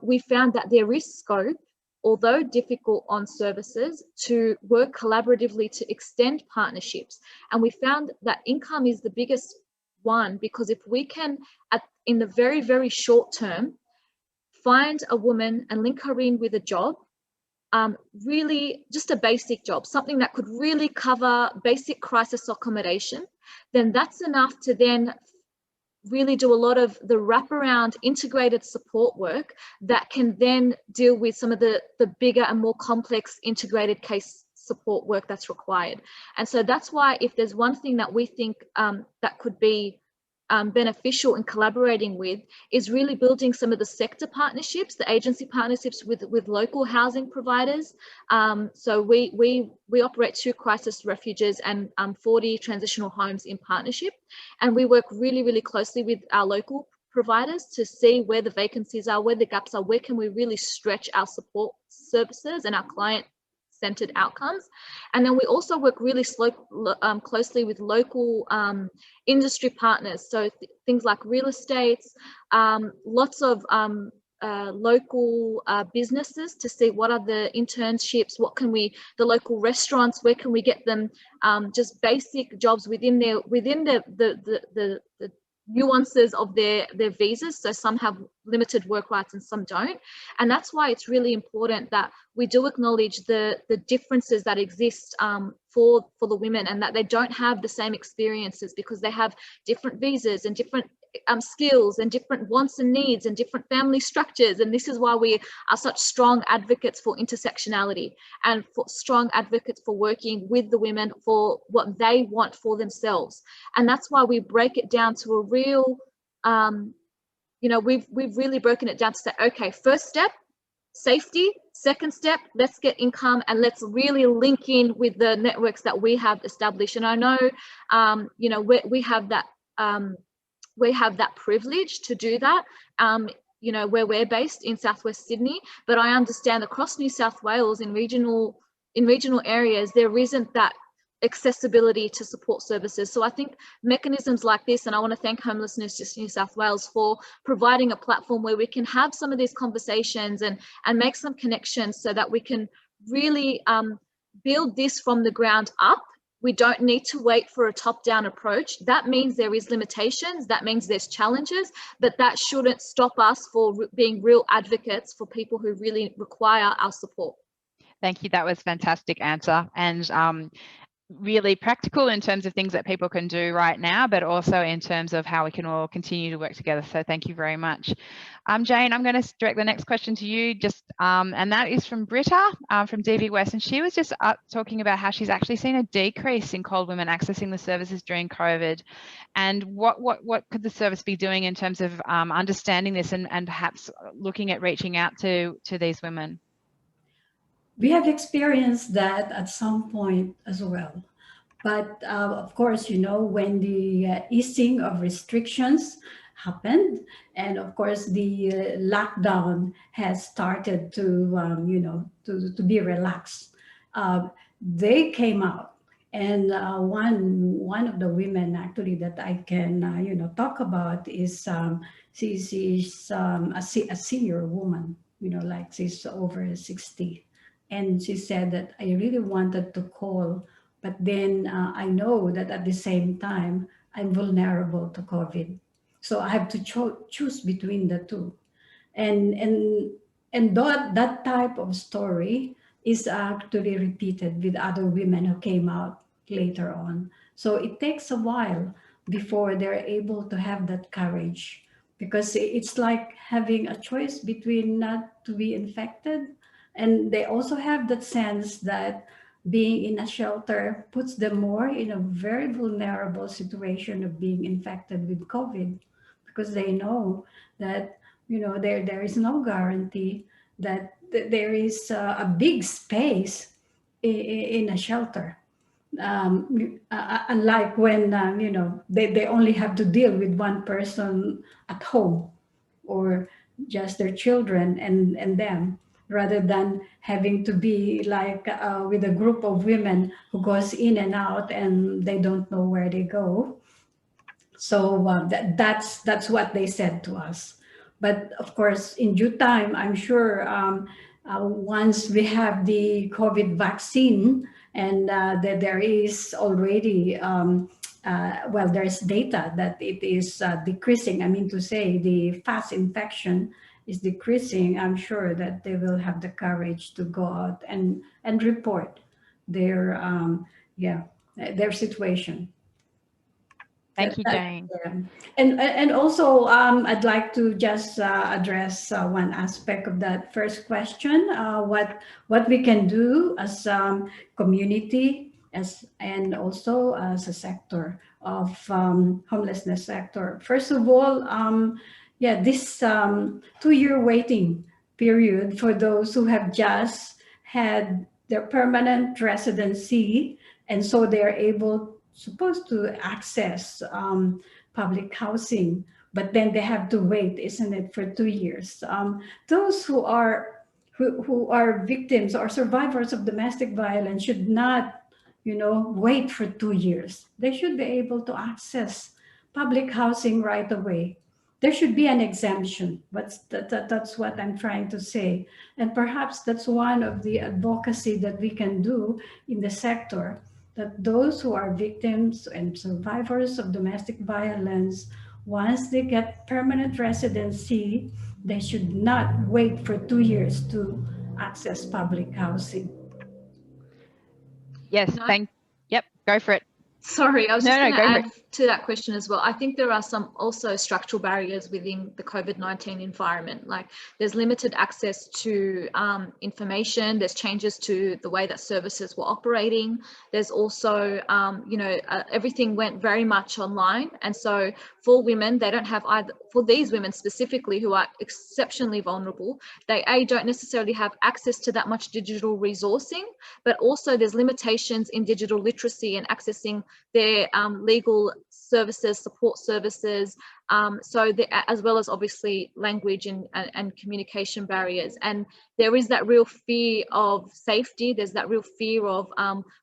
Speaker 4: we found that there is scope, although difficult on services, to work collaboratively to extend partnerships. And we found that income is the biggest one, because if we can, in the very, very short term, find a woman and link her in with a job, really just a basic job, something that could really cover basic crisis accommodation, then that's enough to then really do a lot of the wraparound integrated support work that can then deal with some of the bigger and more complex integrated case support work that's required. And so that's why, if there's one thing that we think that could be beneficial in collaborating with, is really building some of the sector partnerships, the agency partnerships with local housing providers. So we operate 2 crisis refuges and 40 transitional homes in partnership, and we work really, really closely with our local providers to see where the vacancies are, where the gaps are, where can we really stretch our support services and our client-centered outcomes. And then we also work really closely with local industry partners, so things like real estate, lots of local businesses, to see what are the internships, what can we, the local restaurants, where can we get them just basic jobs within the nuances of their visas. So some have limited work rights and some don't. And that's why it's really important that we do acknowledge the differences that exist for the women, and that they don't have the same experiences because they have different visas and different skills and different wants and needs and different family structures. And this is why we are such strong advocates for intersectionality and for strong advocates for working with the women for what they want for themselves. And that's why we break it down to a real, we've really broken it down to say, okay, first step, safety. Second step, let's get income, and let's really link in with the networks that we have established. And I know, we have that privilege to do that, where we're based in Southwest Sydney, but I understand across New South Wales in regional areas, there isn't that accessibility to support services. So I think mechanisms like this, and I want to thank Homelessness New South Wales for providing a platform where we can have some of these conversations and make some connections so that we can really build this from the ground up. We don't need to wait for a top-down approach. That means there is limitations, that means there's challenges, but that shouldn't stop us for being real advocates for people who really require our support.
Speaker 1: Thank you. That was a fantastic answer, and really practical in terms of things that people can do right now, but also in terms of how we can all continue to work together. So thank you very much. Jane, I'm going to direct the next question to you, and that is from Britta from DV West, and she was just talking about how she's actually seen a decrease in cold women accessing the services during COVID, and what could the service be doing in terms of understanding this and perhaps looking at reaching out to these women?
Speaker 5: we have experienced that at some point as well. But of course, you know, when the easing of restrictions happened, and of course the lockdown has started to, you know, to be relaxed, they came out. And one of the women actually that I can, you know, talk about is she's a senior woman, you know, like she's over 60. And she said that I really wanted to call, but then I know that at the same time, I'm vulnerable to COVID. So I have to choose between the two. And, and, and that type of story is actually repeated with other women who came out later on. So it takes a while before they're able to have that courage, because it's like having a choice between not to be infected, and they also have that sense that being in a shelter puts them more in a very vulnerable situation of being infected with COVID, because they know that, you know, there is no guarantee that there is a big space in a shelter. Unlike when, you know, they only have to deal with one person at home, or just their children and them, rather than having to be like with a group of women who goes in and out and they don't know where they go. So that's what they said to us. But of course, in due time, I'm sure once we have the COVID vaccine, and that there is already, well, there's data that it is decreasing. I mean to say, the fast infection is decreasing. I'm sure that they will have the courage to go out and report their, yeah, their situation.
Speaker 1: Thank you, Jane.
Speaker 5: Yeah. And also, I'd like to just address one aspect of that first question, what we can do as community, and also as a sector of homelessness sector. First of all, yeah, this 2-year waiting period for those who have just had their permanent residency, and so they're supposed to access public housing, but then they have to wait, isn't it, for 2 years. Those who are victims or survivors of domestic violence should not, you know, wait for 2 years. They should be able to access public housing right away. There should be an exemption, but that's what I'm trying to say. And perhaps that's one of the advocacy that we can do in the sector, that those who are victims and survivors of domestic violence, once they get permanent residency, they should not wait for 2 years to access public housing.
Speaker 1: Yes, yep, go for it.
Speaker 4: Sorry, I was just going to add
Speaker 1: it.
Speaker 4: to that question as well. I think there are some also structural barriers within the COVID-19 environment. Like there's limited access to information, there's changes to the way that services were operating. There's also, you know, everything went very much online. And so for women, they don't have either, for these women specifically who are exceptionally vulnerable, they don't necessarily have access to that much digital resourcing, but also there's limitations in digital literacy and accessing their legal services, support services, so as well as obviously language and communication barriers. And there is that real fear of safety. There's that real fear of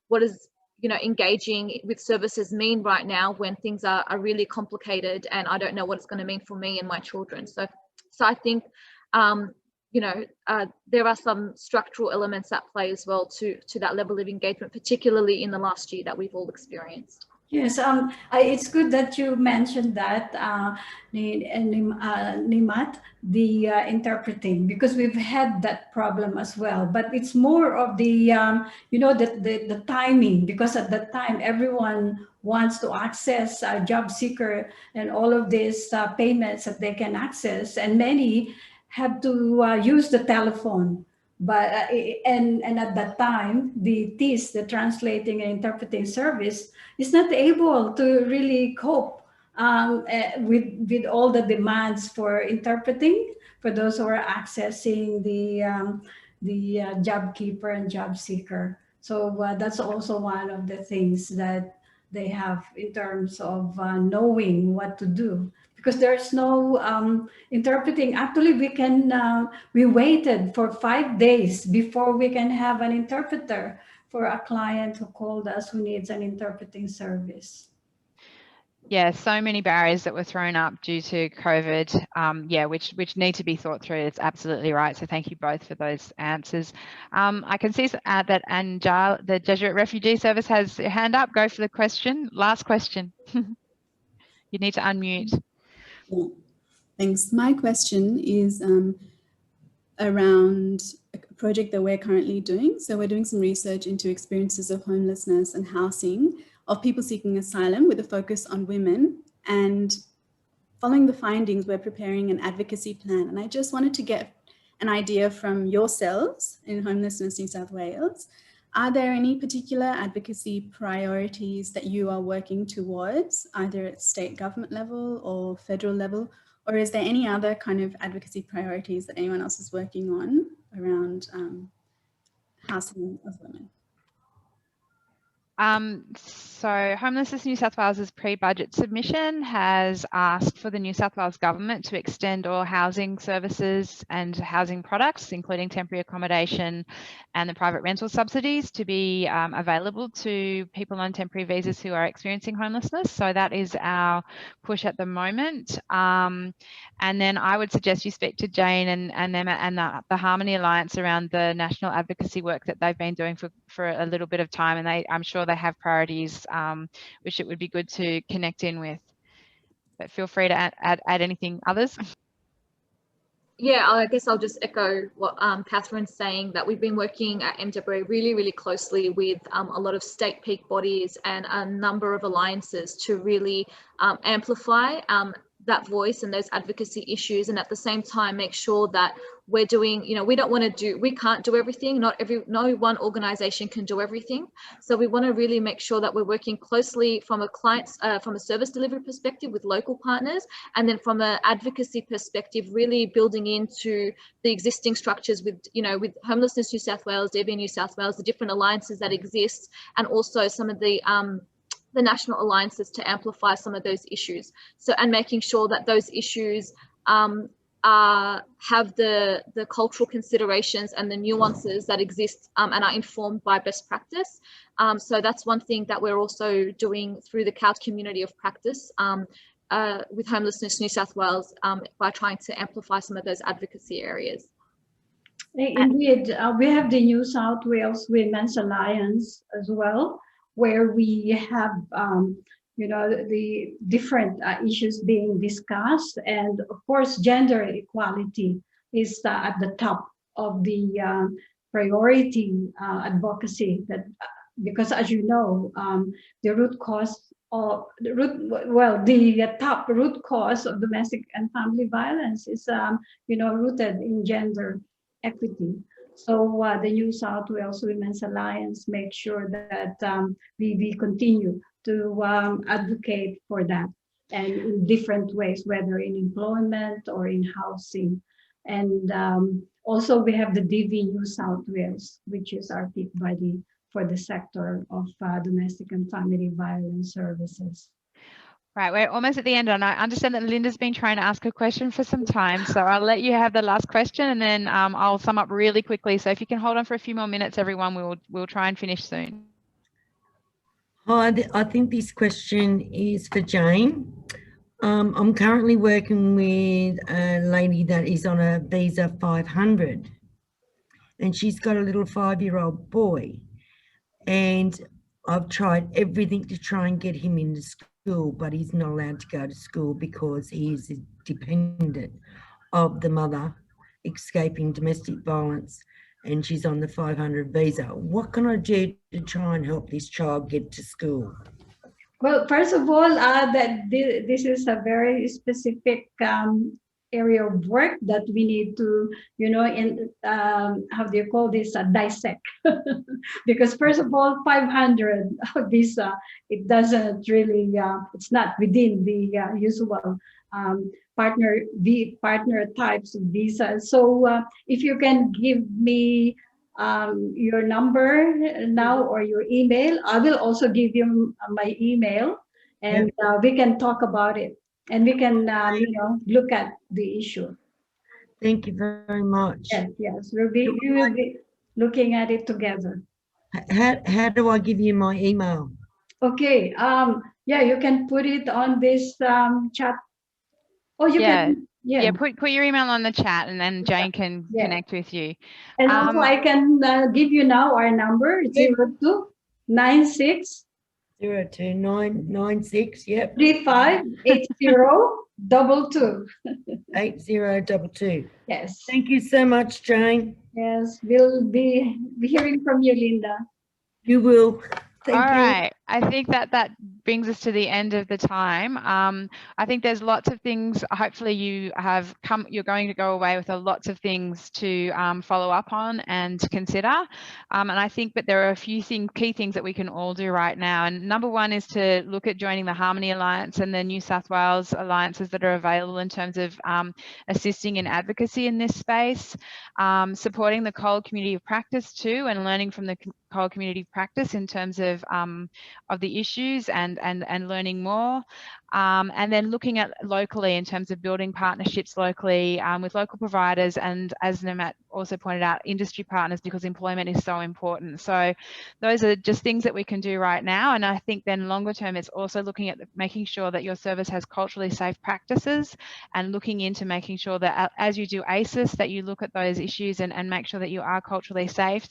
Speaker 4: what is, you know, engaging with services mean right now when things are really complicated, and I don't know what it's going to mean for me and my children. So I think, you know, there are some structural elements at play as well to that level of engagement, particularly in the last year that we've all experienced.
Speaker 5: Yes, it's good that you mentioned that, Nemat, the interpreting, because we've had that problem as well. But it's more of the, you know, the timing, because at that time everyone wants to access a job seeker and all of these payments that they can access, and many have to use the telephone. But and at that time, the TIS, the translating and interpreting service, is not able to really cope with all the demands for interpreting for those who are accessing the job keeper and job seeker. So that's also one of the things that they have in terms of knowing what to do, because there's no interpreting. Actually, we waited for 5 days before we can have an interpreter for a client who called us who needs an interpreting service.
Speaker 1: Yeah, so many barriers that were thrown up due to COVID, which need to be thought through. It's absolutely right. So thank you both for those answers. I can see that Anjal, the Jesuit Refugee Service, has a hand up. Go for the question. Last question. You need to unmute.
Speaker 7: Yeah. Thanks. My question is around a project that we're currently doing. So we're doing some research into experiences of homelessness and housing of people seeking asylum with a focus on women. And following the findings, we're preparing an advocacy plan. And I just wanted to get an idea from yourselves in Homelessness New South Wales. Are there any particular advocacy priorities that you are working towards, either at state government level or federal level? Or is there any other kind of advocacy priorities that anyone else is working on around housing of women?
Speaker 1: So Homelessness New South Wales's pre-budget submission has asked for the New South Wales government to extend all housing services and housing products, including temporary accommodation and the private rental subsidies, to be available to people on temporary visas who are experiencing homelessness. So that is our push at the moment. And then I would suggest you speak to Jane and Nemat and the Harmony Alliance around the national advocacy work that they've been doing for a little bit of time, and I'm sure they have priorities which it would be good to connect in with. But feel free to add anything others.
Speaker 4: Yeah, I guess I'll just echo what Catherine's saying, that we've been working at MWA really, really closely with a lot of state peak bodies and a number of alliances to really amplify that voice and those advocacy issues, and at the same time make sure that we're doing, we can't do everything. No one organization can do everything. So we want to really make sure that we're working closely from a client's, from a service delivery perspective with local partners, and then from an advocacy perspective, really building into the existing structures with, with Homelessness New South Wales, DB New South Wales, the different alliances that exist, and also some of the national alliances to amplify some of those issues. So, and making sure that those issues have the cultural considerations and the nuances that exist and are informed by best practice. So that's one thing that we're also doing through the COUT community of practice with Homelessness New South Wales by trying to amplify some of those advocacy areas.
Speaker 5: Indeed, we have the New South Wales Women's Alliance as well, where we have the different issues being discussed, and of course gender equality is at the top of the priority advocacy, that because as you know, the root cause of the top root cause of domestic and family violence is rooted in gender equity. So the New South Wales Women's Alliance makes sure that we continue to advocate for that, and in different ways, whether in employment or in housing. And also we have the DV New South Wales, which is our peak body for the sector of domestic and family violence services.
Speaker 1: Right, we're almost at the end, and I understand that Linda's been trying to ask a question for some time, so I'll let you have the last question, and then I'll sum up really quickly. So if you can hold on for a few more minutes, everyone, we'll try and finish soon.
Speaker 8: Hi, I think this question is for Jane. I'm currently working with a lady that is on a visa 500, and she's got a little 5-year-old boy, and I've tried everything to try and get him into school, but he's not allowed to go to school because he is dependent of the mother escaping domestic violence, and she's on the 500 visa. What can I do to try and help this child get to school?
Speaker 5: Well, first of all, this is a very specific area of work that we need to, how do you call this, dissect. Because first of all, 500 visa, it doesn't really, it's not within the usual partner types of visas. So if you can give me your number now or your email, I will also give you my email, and we can talk about it, and we can look at the issue.
Speaker 8: Thank you very much.
Speaker 5: Yes, we will be looking at it together.
Speaker 8: How do I give you my email?
Speaker 5: Okay. Yeah, you can put it on this chat. Oh, you can.
Speaker 1: Yeah, put your email on the chat, and then Jane can connect with you.
Speaker 5: And also I can give you now our number, 0296
Speaker 8: 02996, yep.
Speaker 5: 358022.
Speaker 8: 8022.
Speaker 5: Yes.
Speaker 8: Thank you so much, Jane.
Speaker 5: Yes, we'll be hearing from you, Linda.
Speaker 8: You will. Thank
Speaker 1: All
Speaker 8: you.
Speaker 1: right. I think that brings us to the end of the time. I think there's lots of things. Hopefully you're going to go away with lots of things to follow up on and consider. And I think that there are a few key things that we can all do right now. And number one is to look at joining the Harmony Alliance and the New South Wales alliances that are available in terms of assisting in advocacy in this space, supporting the Cole community of practice too, and learning from the Cole community of practice in terms of the issues and learning more, and then looking at locally in terms of building partnerships locally with local providers, and as Nemat also pointed out, industry partners, because employment is so important. So those are just things that we can do right now. And I think then longer term, it's also looking at making sure that your service has culturally safe practices, and looking into making sure that as you do ACES, that you look at those issues and make sure that you are culturally safe.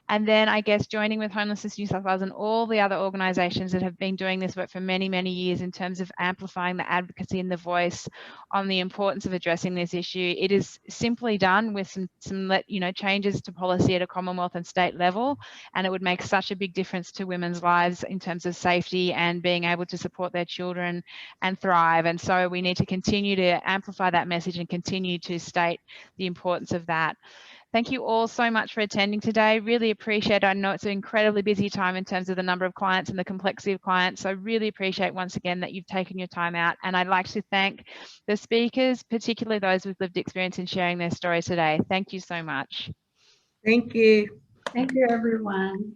Speaker 1: And then I guess joining with Homelessness New South Wales and all the other organisations that have been doing this work for many, many years in terms of amplifying the advocacy and the voice on the importance of addressing this issue. It is simply done with some changes to policy at a Commonwealth and state level, and it would make such a big difference to women's lives in terms of safety and being able to support their children and thrive. And so we need to continue to amplify that message and continue to state the importance of that. Thank you all so much for attending today. Really appreciate it. I know it's an incredibly busy time in terms of the number of clients and the complexity of clients. So I really appreciate once again that you've taken your time out. And I'd like to thank the speakers, particularly those with lived experience in sharing their stories today. Thank you so much.
Speaker 8: Thank you.
Speaker 5: Thank you, everyone.